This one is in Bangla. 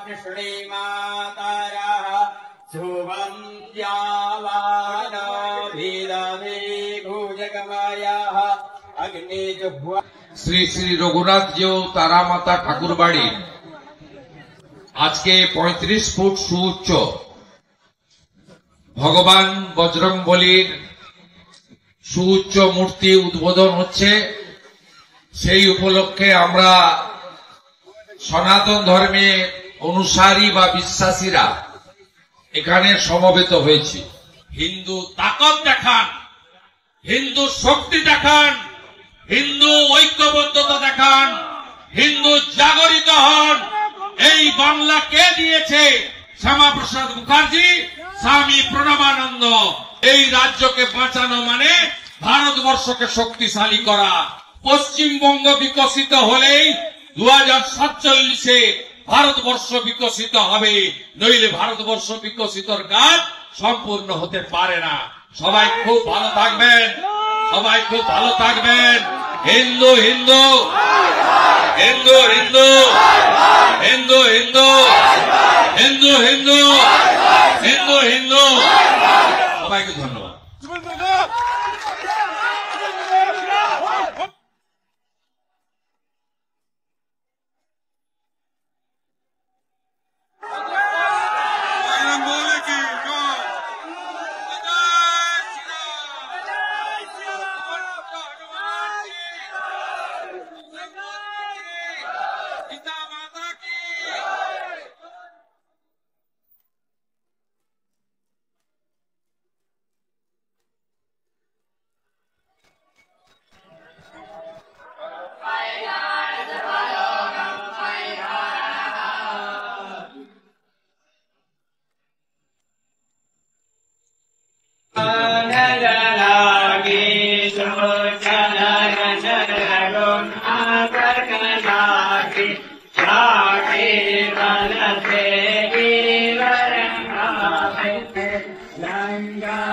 कृष्णे मातरः शुभन्त्यावानभिदमे भुजगमयः अग्निजुह्वा। শ্রী শ্রী রঘুনাথ জিউ তারা মাতা ঠাকুর বাড়ি আজকে 35 ফুট সুউচ্চ ভগবান বজরংবলীর সুউচ্চ মূর্তি উদ্বোধন হচ্ছে। সেই উপলক্ষে আমরা সনাতন ধর্মে অনুসারী বা বিশ্বাসীরা এখানে সমবেত হয়েছি। হিন্দু তাকত দেখান, হিন্দু শক্তি দেখান, হিন্দু ঐক্যবদ্ধতা দেখান, হিন্দু জাগরিত হন। এই বাংলা কে দিয়েছে? শ্যামাপ্রসাদ মুখার্জি, স্বামী প্রণবানন্দ। এই রাজ্যকে বাঁচানো মানে ভারতবর্ষকে শক্তিশালী করা। পশ্চিমবঙ্গ বিকশিত হলেই 2047-এ ভারতবর্ষ বিকশিত হবে, নইলে ভারতবর্ষ বিকশিতর কাজ সম্পূর্ণ হতে পারে না। সবাই খুব ভালো থাকবেন, সবাই খুব ভালো থাকবেন। হিন্দু হিন্দু হিন্দু হিন্দু হিন্দু হিন্দু হিন্দু হিন্দু হিন্দু হিন্দু। সবাইকে ধন্যবাদ। Langa